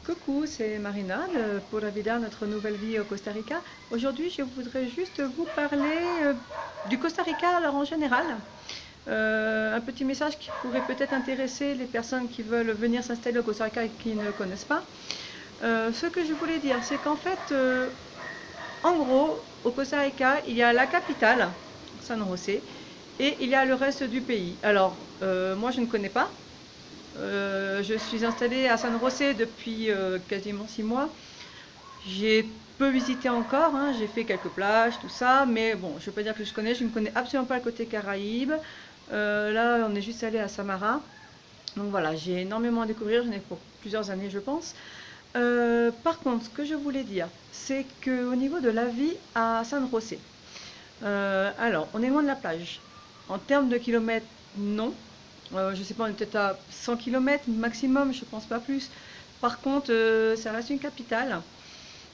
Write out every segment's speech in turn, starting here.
Coucou, c'est Marina pour la vida Notre Nouvelle Vie au Costa Rica. Aujourd'hui, je voudrais juste vous parler du Costa Rica alors en général. Un petit message qui pourrait peut-être intéresser les personnes qui veulent venir s'installer au Costa Rica et qui ne le connaissent pas. Ce que je voulais dire, c'est qu'en fait, en gros, au Costa Rica, il y a la capitale, San José, et il y a le reste du pays. Alors, moi, je ne connais pas. Je suis installée à San José depuis quasiment 6 mois. J'ai peu visité encore, hein, j'ai fait quelques plages, tout ça, mais bon, je ne veux pas dire que je connais, je ne connais absolument pas le côté Caraïbes. Là, on est juste allé à Samara. Donc voilà, j'ai énormément à découvrir, j'en ai pour plusieurs années, je pense. Par contre, ce que je voulais dire, c'est qu'au niveau de la vie à San José, alors, on est loin de la plage. En termes de kilomètres, non. Je ne sais pas, on est peut-être à 100 kilomètres maximum, je ne pense pas plus. Par contre, ça reste une capitale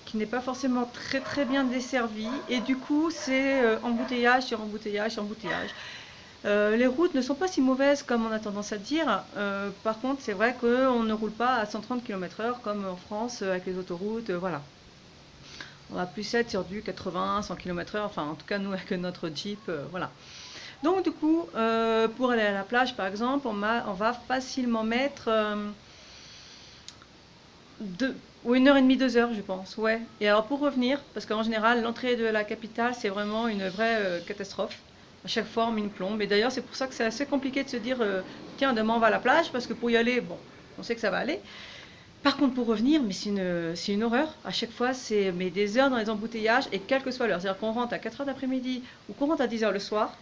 qui n'est pas forcément très très bien desservie. Et du coup, c'est embouteillage sur embouteillage sur embouteillage. Les routes ne sont pas si mauvaises comme on a tendance à dire. Par contre, c'est vrai qu'on ne roule pas à 130 km/h comme en France avec les autoroutes. Voilà. On va plus être sur du 80, 100 km/h, enfin en tout cas nous avec notre Jeep, voilà. Donc du coup, pour aller à la plage par exemple, on va facilement mettre ou 1 heure et demie, 2 heures je pense, ouais. Et alors pour revenir, parce qu'en général l'entrée de la capitale c'est vraiment une vraie catastrophe. À chaque fois on met une plombe. Et d'ailleurs c'est pour ça que c'est assez compliqué de se dire, tiens demain on va à la plage, parce que pour y aller, bon, on sait que ça va aller. Par contre, pour revenir, mais c'est une horreur. À chaque fois, c'est mais des heures dans les embouteillages et quelle que soit l'heure. C'est-à-dire qu'on rentre à 4 heures d'après-midi ou qu'on rentre à 10 heures le soir.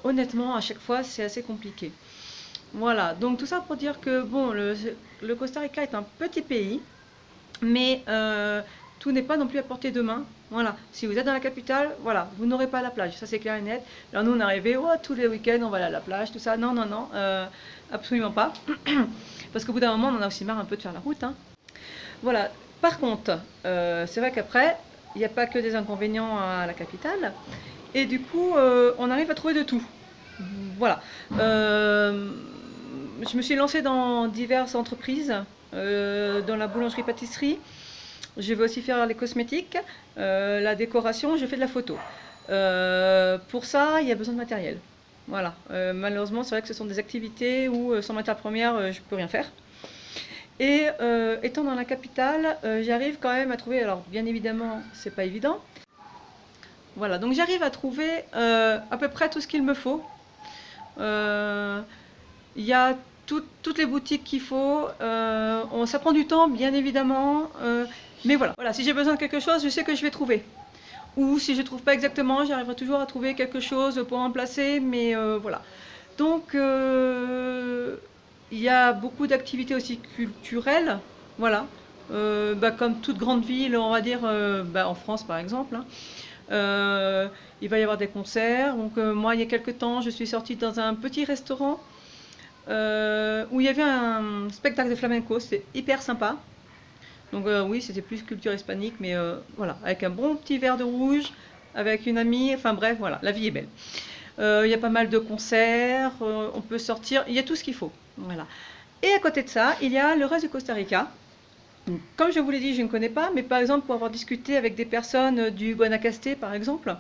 Honnêtement, à chaque fois, c'est assez compliqué. Voilà, donc tout ça pour dire que bon, le Costa Rica est un petit pays, mais tout n'est pas non plus à portée de main. Voilà, si vous êtes dans la capitale, voilà, vous n'aurez pas la plage, ça c'est clair et net. Alors nous on est arrivé, oh, tous les week-ends on va aller à la plage, tout ça. Non, non, non, absolument pas. Parce qu'au bout d'un moment on en a aussi marre un peu de faire la route, hein. Voilà, par contre, c'est vrai qu'après, il n'y a pas que des inconvénients à la capitale. Et du coup, on arrive à trouver de tout. Voilà. Je me suis lancée dans diverses entreprises, dans la boulangerie-pâtisserie. Je vais aussi faire les cosmétiques, la décoration, je fais de la photo. Pour ça, il y a besoin de matériel. Voilà. Malheureusement, c'est vrai que ce sont des activités où sans matière première, je ne peux rien faire. Et étant dans la capitale, j'arrive quand même à trouver, alors bien évidemment, c'est pas évident. Voilà, donc j'arrive à trouver à peu près tout ce qu'il me faut. Il y a toutes les boutiques qu'il faut. Ça prend du temps, bien évidemment. Mais voilà, voilà, si j'ai besoin de quelque chose, je sais que je vais trouver. Ou si je ne trouve pas exactement, j'arriverai toujours à trouver quelque chose pour remplacer. Mais voilà. Donc, il y a beaucoup d'activités aussi culturelles. Voilà. Comme toute grande ville, on va dire, en France par exemple, hein. Il va y avoir des concerts. Donc, moi, il y a quelques temps, je suis sortie dans un petit restaurant où il y avait un spectacle de flamenco. C'était hyper sympa. Donc, oui, c'était plus culture hispanique, mais voilà, avec un bon petit verre de rouge, avec une amie. Enfin, bref, voilà, la vie est belle. Il y a pas mal de concerts, on peut sortir, il y a tout ce qu'il faut. Voilà. Et à côté de ça, il y a le reste du Costa Rica. Comme je vous l'ai dit, je ne connais pas, mais par exemple, pour avoir discuté avec des personnes du Guanacaste, par exemple,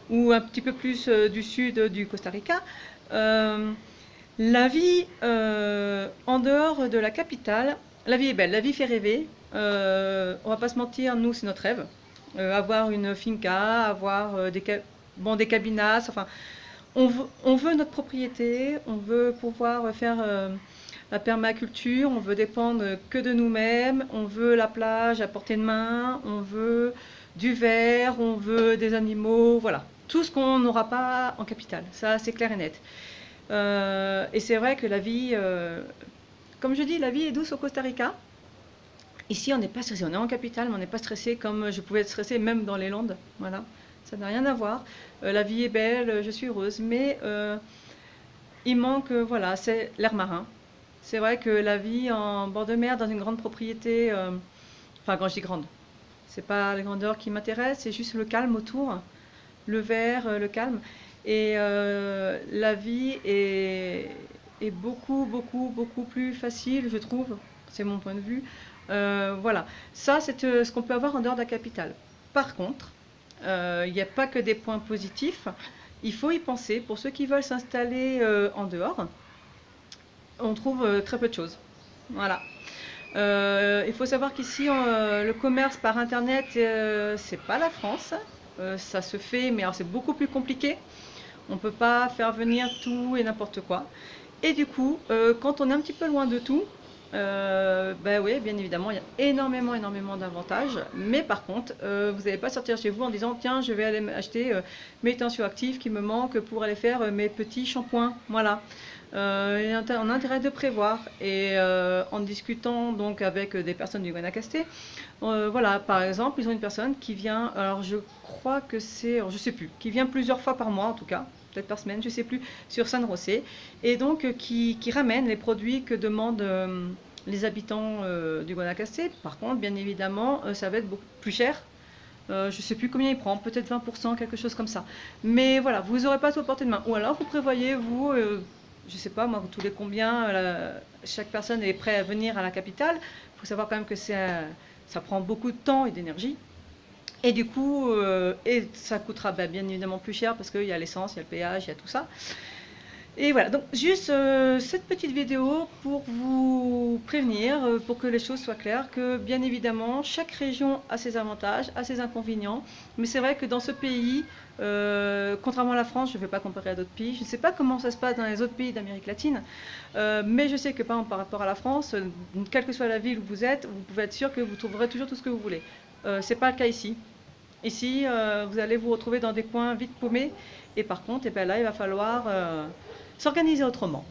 ou un petit peu plus du sud du Costa Rica, la vie en dehors de la capitale, la vie est belle, la vie fait rêver. On va pas se mentir, nous, c'est notre rêve. Avoir une finca, avoir des cabinas, enfin, on veut notre propriété, on veut pouvoir faire la permaculture, on veut dépendre que de nous-mêmes, on veut la plage à portée de main, on veut du vert, on veut des animaux, voilà. Tout ce qu'on n'aura pas en capitale, ça c'est clair et net. Et c'est vrai que la vie, comme je dis, la vie est douce au Costa Rica. Ici, on n'est pas stressé, on est en capitale, mais on n'est pas stressé comme je pouvais être stressé même dans les Landes. Voilà, ça n'a rien à voir. La vie est belle, je suis heureuse, mais il manque, voilà, c'est l'air marin. C'est vrai que la vie en bord de mer, dans une grande propriété, enfin quand je dis grande, c'est pas la grandeur qui m'intéresse, c'est juste le calme autour, le vert, le calme. Et la vie est beaucoup, beaucoup, beaucoup plus facile, je trouve. c'est mon point de vue. Voilà, ça c'est ce qu'on peut avoir en dehors de la capitale. Par contre, il n'y a pas que des points positifs, il faut y penser. Pour ceux qui veulent s'installer en dehors, on trouve très peu de choses. Voilà. Il faut savoir qu'ici, le commerce par internet, c'est pas la France. Ça se fait, mais alors c'est beaucoup plus compliqué. On ne peut pas faire venir tout et n'importe quoi. Et du coup, quand on est un petit peu loin de tout, ben oui, bien évidemment, il y a énormément d'avantages. Mais par contre, vous n'allez pas sortir chez vous en disant tiens, je vais aller acheter mes tensioactifs qui me manquent pour aller faire mes petits shampoings. Voilà. On a intérêt de prévoir et en discutant donc avec des personnes du Guanacaste, voilà, par exemple, ils ont une personne qui vient, alors je crois que c'est, je sais plus, qui vient plusieurs fois par mois en tout cas, peut-être par semaine, je sais plus, sur San José, et donc qui ramène les produits que demandent les habitants du Guanacaste. Par contre, bien évidemment, ça va être beaucoup plus cher. Je ne sais plus combien il prend, peut-être 20%, quelque chose comme ça. Mais voilà, vous n'aurez pas tout à portée de main. Ou alors vous prévoyez, vous, je ne sais pas, moi, tous les combien, chaque personne est prête à venir à la capitale. Il faut savoir quand même que ça prend beaucoup de temps et d'énergie. Et du coup, et ça coûtera bien évidemment plus cher parce qu'il y a l'essence, il y a le péage, il y a tout ça. Et voilà, donc juste cette petite vidéo pour vous prévenir, pour que les choses soient claires, que bien évidemment, chaque région a ses avantages, a ses inconvénients. Mais c'est vrai que dans ce pays, contrairement à la France, je ne vais pas comparer à d'autres pays, je ne sais pas comment ça se passe dans les autres pays d'Amérique latine, mais je sais que par exemple, par rapport à la France, quelle que soit la ville où vous êtes, vous pouvez être sûr que vous trouverez toujours tout ce que vous voulez. Ce n'est pas le cas ici. Ici, vous allez vous retrouver dans des coins vite paumés, et par contre, là, il va falloir s'organiser autrement.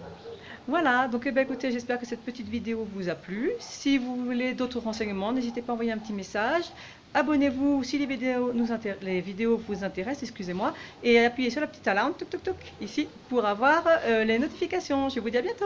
Voilà, donc écoutez, j'espère que cette petite vidéo vous a plu. Si vous voulez d'autres renseignements, n'hésitez pas à envoyer un petit message. Abonnez-vous si les vidéos vous intéressent, excusez-moi, et appuyez sur la petite alarme, ici, pour avoir les notifications. Je vous dis à bientôt.